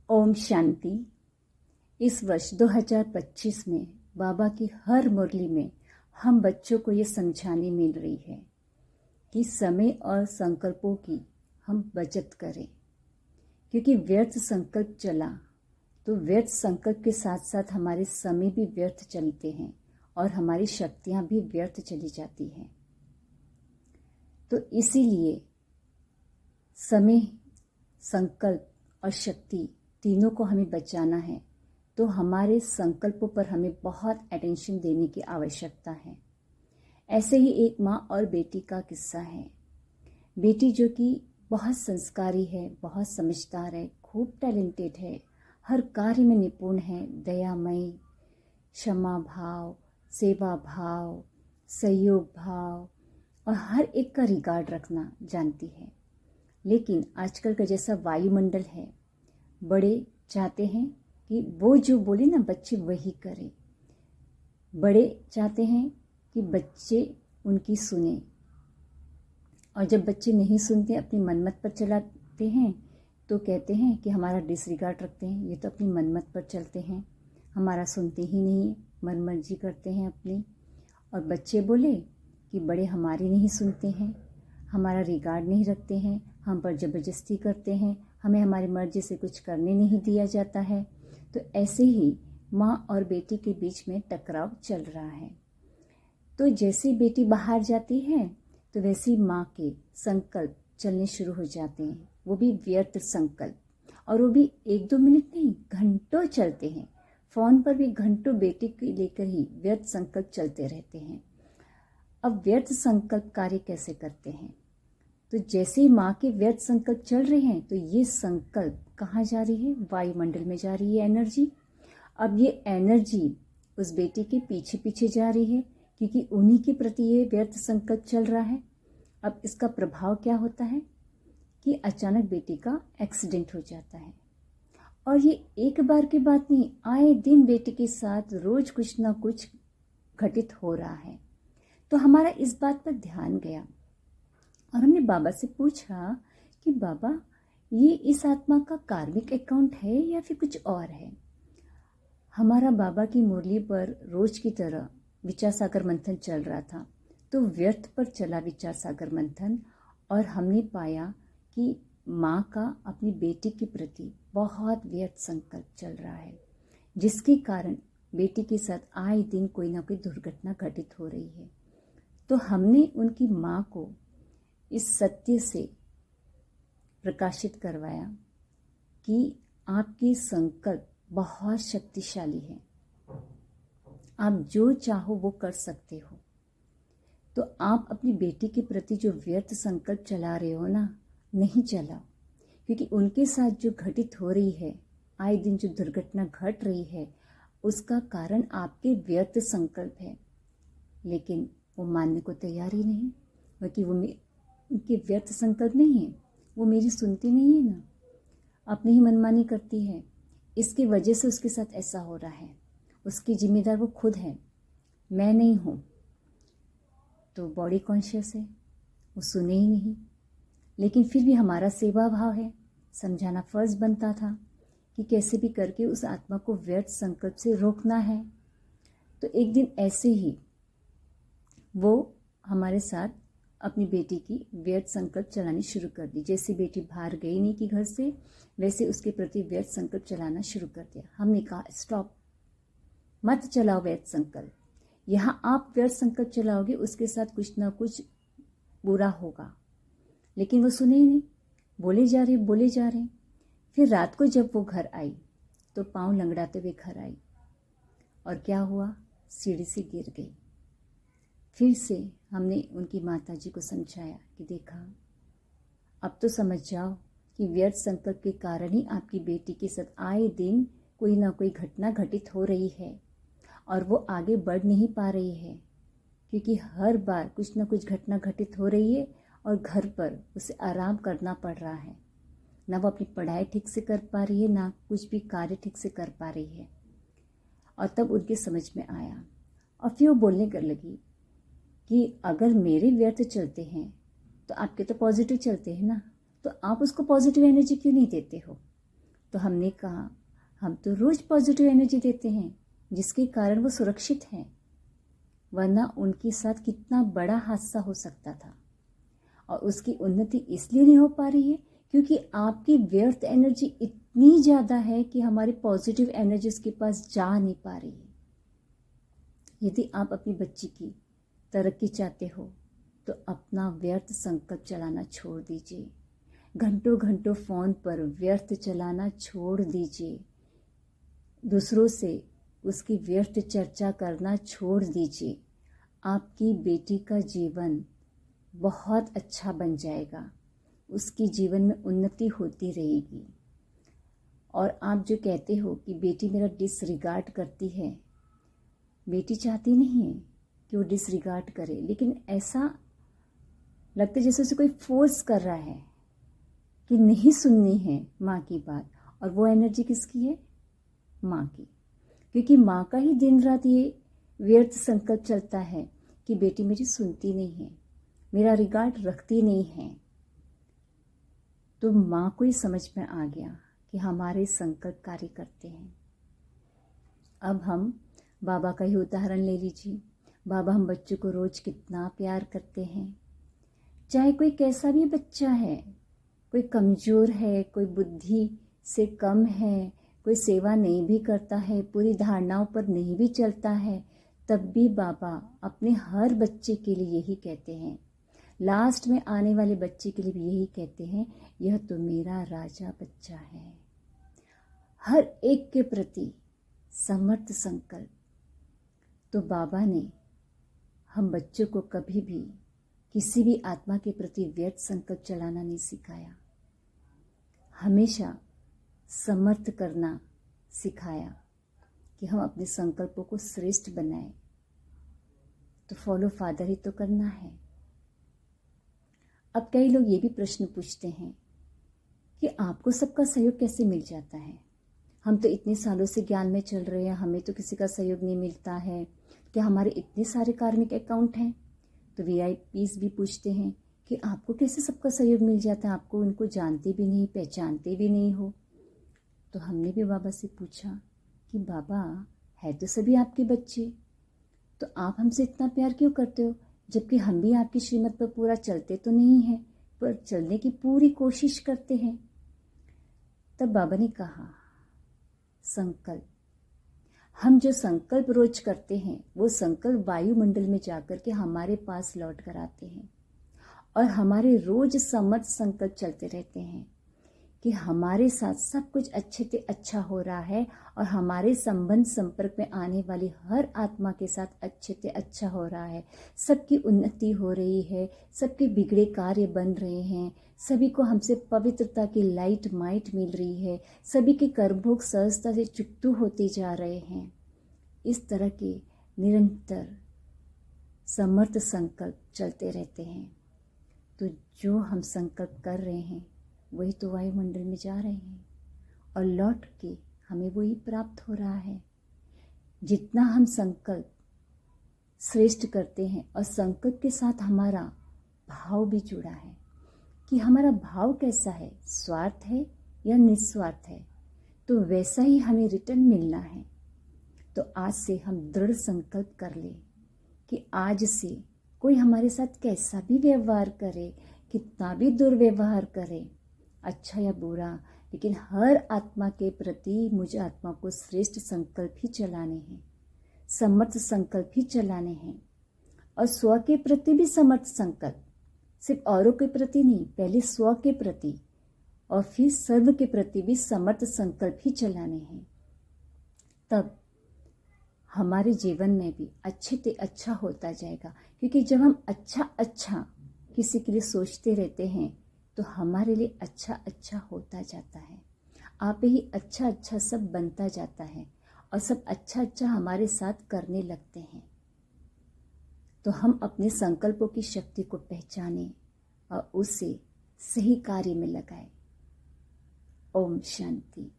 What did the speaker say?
ओम शांति। इस वर्ष 2025 में बाबा की हर मुरली में हम बच्चों को ये समझाने मिल रही है कि समय और संकल्पों की हम बचत करें, क्योंकि व्यर्थ संकल्प चला तो व्यर्थ संकल्प के साथ साथ हमारे समय भी व्यर्थ चलते हैं और हमारी शक्तियाँ भी व्यर्थ चली जाती हैं। तो इसीलिए समय, संकल्प और शक्ति तीनों को हमें बचाना है, तो हमारे संकल्पों पर हमें बहुत अटेंशन देने की आवश्यकता है। ऐसे ही एक माँ और बेटी का किस्सा है। बेटी जो कि बहुत संस्कारी है, बहुत समझदार है, खूब टैलेंटेड है, हर कार्य में निपुण है, दयामयी, क्षमा भाव, सेवा भाव, सहयोग भाव और हर एक का रिगार्ड रखना जानती है। लेकिन आजकल का जैसा वायुमंडल है, बड़े चाहते हैं कि वो जो बोले ना बच्चे वही करें। बड़े चाहते हैं कि बच्चे उनकी सुने, और जब बच्चे नहीं सुनते, अपनी मनमत पर चलाते हैं, तो कहते हैं कि हमारा डिसरिगार्ड रखते हैं, ये तो अपनी मनमत पर चलते हैं, हमारा सुनते ही नहीं, मनमर्जी करते हैं अपनी। और बच्चे बोले कि बड़े हमारी नहीं सुनते हैं, हमारा रिगार्ड नहीं रखते हैं, हम पर ज़बरदस्ती करते हैं, हमें हमारी मर्जी से कुछ करने नहीं दिया जाता है। तो ऐसे ही माँ और बेटी के बीच में टकराव चल रहा है। तो जैसे बेटी बाहर जाती है तो वैसे माँ के संकल्प चलने शुरू हो जाते हैं, वो भी व्यर्थ संकल्प, और वो भी 1-2 मिनट नहीं, घंटों चलते हैं। फ़ोन पर भी घंटों बेटी को लेकर ही व्यर्थ संकल्प चलते रहते हैं। अब व्यर्थ संकल्प कार्य कैसे करते हैं? तो जैसे ही माँ के व्यर्थ संकल्प चल रहे हैं, तो ये संकल्प कहाँ जा रही है? वायुमंडल में जा रही है एनर्जी। अब ये एनर्जी उस बेटी के पीछे पीछे जा रही है, क्योंकि उन्हीं के प्रति ये व्यर्थ संकल्प चल रहा है। अब इसका प्रभाव क्या होता है कि अचानक बेटी का एक्सीडेंट हो जाता है। और ये एक बार की बात नहीं, आए दिन बेटी के साथ रोज कुछ ना कुछ घटित हो रहा है। तो हमारा इस बात पर ध्यान गया और हमने बाबा से पूछा कि बाबा, ये इस आत्मा का कार्मिक अकाउंट है या फिर कुछ और है? हमारा बाबा की मुरली पर रोज की तरह विचार सागर मंथन चल रहा था, तो व्यर्थ पर चला विचार सागर मंथन, और हमने पाया कि माँ का अपनी बेटी के प्रति बहुत व्यर्थ संकल्प चल रहा है, जिसके कारण बेटी के साथ आए दिन कोई ना कोई दुर्घटना घटित हो रही है। तो हमने उनकी माँ को इस सत्य से प्रकाशित करवाया कि आपके संकल्प बहुत शक्तिशाली है, आप जो चाहो वो कर सकते हो। तो आप अपनी बेटी के प्रति जो व्यर्थ संकल्प चला रहे हो ना, नहीं चलाओ, क्योंकि उनके साथ जो घटित हो रही है, आए दिन जो दुर्घटना घट रही है, उसका कारण आपके व्यर्थ संकल्प है। लेकिन वो मानने को तैयार ही नहीं, क्योंकि वो उनके व्यर्थ संकल्प नहीं है, वो मेरी सुनती नहीं है ना, अपनी ही मनमानी करती है। इसकी वजह से उसके साथ ऐसा हो रहा है, उसकी जिम्मेदार वो खुद है, मैं नहीं हूँ। तो बॉडी कॉन्शियस है, वो सुने ही नहीं। लेकिन फिर भी हमारा सेवा भाव है, समझाना फर्ज बनता था कि कैसे भी करके उस आत्मा को व्यर्थ संकल्प से रोकना है। तो एक दिन ऐसे ही वो हमारे साथ अपनी बेटी की व्यर्थ संकल्प चलानी शुरू कर दी। जैसे बेटी बाहर गई नहीं कि घर से, वैसे उसके प्रति व्यर्थ संकल्प चलाना शुरू कर दिया। हमने कहा स्टॉप, मत चलाओ व्यर्थ संकल्प। यहाँ आप व्यर्थ संकल्प चलाओगे, उसके साथ कुछ ना कुछ बुरा होगा। लेकिन वो सुने ही नहीं, बोले जा रहे। फिर रात को जब वो घर आई तो पाँव लंगड़ाते हुए घर आई, और क्या हुआ, सीढ़ी से गिर गई। फिर से हमने उनकी माताजी को समझाया कि देखा, अब तो समझ जाओ कि व्यर्थ संकल्प के कारण ही आपकी बेटी के साथ आए दिन कोई ना कोई घटना घटित हो रही है, और वो आगे बढ़ नहीं पा रही है, क्योंकि हर बार कुछ ना कुछ घटना घटित हो रही है और घर पर उसे आराम करना पड़ रहा है। ना वो अपनी पढ़ाई ठीक से कर पा रही है, ना कुछ भी कार्य ठीक से कर पा रही है। और तब उनके समझ में आया, और फिर वो बोलने कर लगी कि अगर मेरे व्यर्थ चलते हैं तो आपके तो पॉजिटिव चलते हैं ना, तो आप उसको पॉजिटिव एनर्जी क्यों नहीं देते हो? तो हमने कहा हम तो रोज पॉजिटिव एनर्जी देते हैं, जिसके कारण वो सुरक्षित हैं, वरना उनके साथ कितना बड़ा हादसा हो सकता था। और उसकी उन्नति इसलिए नहीं हो पा रही है क्योंकि आपकी व्यर्थ एनर्जी इतनी ज़्यादा है कि हमारी पॉजिटिव एनर्जी उसके पास जा नहीं पा रही है। यदि आप अपनी बच्ची की तरक्की चाहते हो तो अपना व्यर्थ संकल्प चलाना छोड़ दीजिए। घंटों घंटों फ़ोन पर व्यर्थ चलाना छोड़ दीजिए। दूसरों से उसकी व्यर्थ चर्चा करना छोड़ दीजिए। आपकी बेटी का जीवन बहुत अच्छा बन जाएगा, उसकी जीवन में उन्नति होती रहेगी। और आप जो कहते हो कि बेटी मेरा डिसरिगार्ड करती है, बेटी चाहती नहीं है कि वो डिसरिगार्ड करे, लेकिन ऐसा लगता है जैसे उसे कोई फोर्स कर रहा है कि नहीं सुननी है माँ की बात। और वो एनर्जी किसकी है? माँ की। क्योंकि माँ का ही दिन रात ये व्यर्थ संकल्प चलता है कि बेटी मेरी सुनती नहीं है, मेरा रिगार्ड रखती नहीं है। तो माँ को ही समझ में आ गया कि हमारे संकल्प कार्य करते हैं। अब हम बाबा का ही उदाहरण ले लीजिए। बाबा हम बच्चों को रोज कितना प्यार करते हैं, चाहे कोई कैसा भी बच्चा है, कोई कमज़ोर है, कोई बुद्धि से कम है, कोई सेवा नहीं भी करता है, पूरी धारणाओं पर नहीं भी चलता है, तब भी बाबा अपने हर बच्चे के लिए यही कहते हैं, लास्ट में आने वाले बच्चे के लिए भी यही कहते हैं, यह तो मेरा राजा बच्चा है। हर एक के प्रति समर्थ संकल्प। तो बाबा ने हम बच्चों को कभी भी किसी भी आत्मा के प्रति व्यर्थ संकल्प चलाना नहीं सिखाया, हमेशा समर्थ करना सिखाया कि हम अपने संकल्पों को श्रेष्ठ बनाएं। तो फॉलो फादर ही तो करना है। अब कई लोग ये भी प्रश्न पूछते हैं कि आपको सबका सहयोग कैसे मिल जाता है? हम तो इतने सालों से ज्ञान में चल रहे हैं, हमें तो किसी का सहयोग नहीं मिलता है, क्या हमारे इतने सारे कार्मिक अकाउंट हैं? तो VIPs भी पूछते हैं कि आपको कैसे सबका सहयोग मिल जाता है, आपको उनको जानते भी नहीं, पहचानते भी नहीं हो। तो हमने भी बाबा से पूछा कि बाबा है तो सभी आपके बच्चे, तो आप हमसे इतना प्यार क्यों करते हो, जबकि हम भी आपकी श्रीमत पर पूरा चलते तो नहीं हैं, पर चलने की पूरी कोशिश करते हैं। तब बाबा ने कहा संकल्प, हम जो संकल्प रोज करते हैं वो संकल्प वायुमंडल में जाकर के हमारे पास लौट कर आते हैं। और हमारे रोज समर्थ संकल्प चलते रहते हैं कि हमारे साथ सब कुछ अच्छे से अच्छा हो रहा है और हमारे संबंध संपर्क में आने वाली हर आत्मा के साथ अच्छे से अच्छा हो रहा है, सबकी उन्नति हो रही है, सबके बिगड़े कार्य बन रहे हैं, सभी को हमसे पवित्रता की लाइट माइट मिल रही है, सभी के कर्मभोग सहजता से चुकतू होते जा रहे हैं। इस तरह के निरंतर समर्थ संकल्प चलते रहते हैं। तो जो हम संकल्प कर रहे हैं वही तो वायुमंडल में जा रहे हैं और लौट के हमें वही प्राप्त हो रहा है। जितना हम संकल्प श्रेष्ठ करते हैं और संकल्प के साथ हमारा भाव भी जुड़ा है कि हमारा भाव कैसा है, स्वार्थ है या निस्वार्थ है, तो वैसा ही हमें रिटर्न मिलना है। तो आज से हम दृढ़ संकल्प कर ले कि आज से कोई हमारे साथ कैसा भी व्यवहार करे, कितना भी दुर्व्यवहार करे, अच्छा या बुरा, लेकिन हर आत्मा के प्रति मुझे आत्मा को श्रेष्ठ संकल्प ही चलाने हैं, समर्थ संकल्प ही चलाने हैं। और स्व के प्रति भी समर्थ संकल्प, सिर्फ औरों के प्रति नहीं, पहले स्व के प्रति और फिर सर्व के प्रति भी समर्थ संकल्प ही चलाने हैं। तब हमारे जीवन में भी अच्छे से अच्छा होता जाएगा, क्योंकि जब हम अच्छा किसी के लिए सोचते रहते हैं तो हमारे लिए अच्छा होता जाता है, आप ही अच्छा सब बनता जाता है और सब अच्छा हमारे साथ करने लगते हैं। तो हम अपने संकल्पों की शक्ति को पहचानें और उसे सही कार्य में लगाएं। ओम शांति।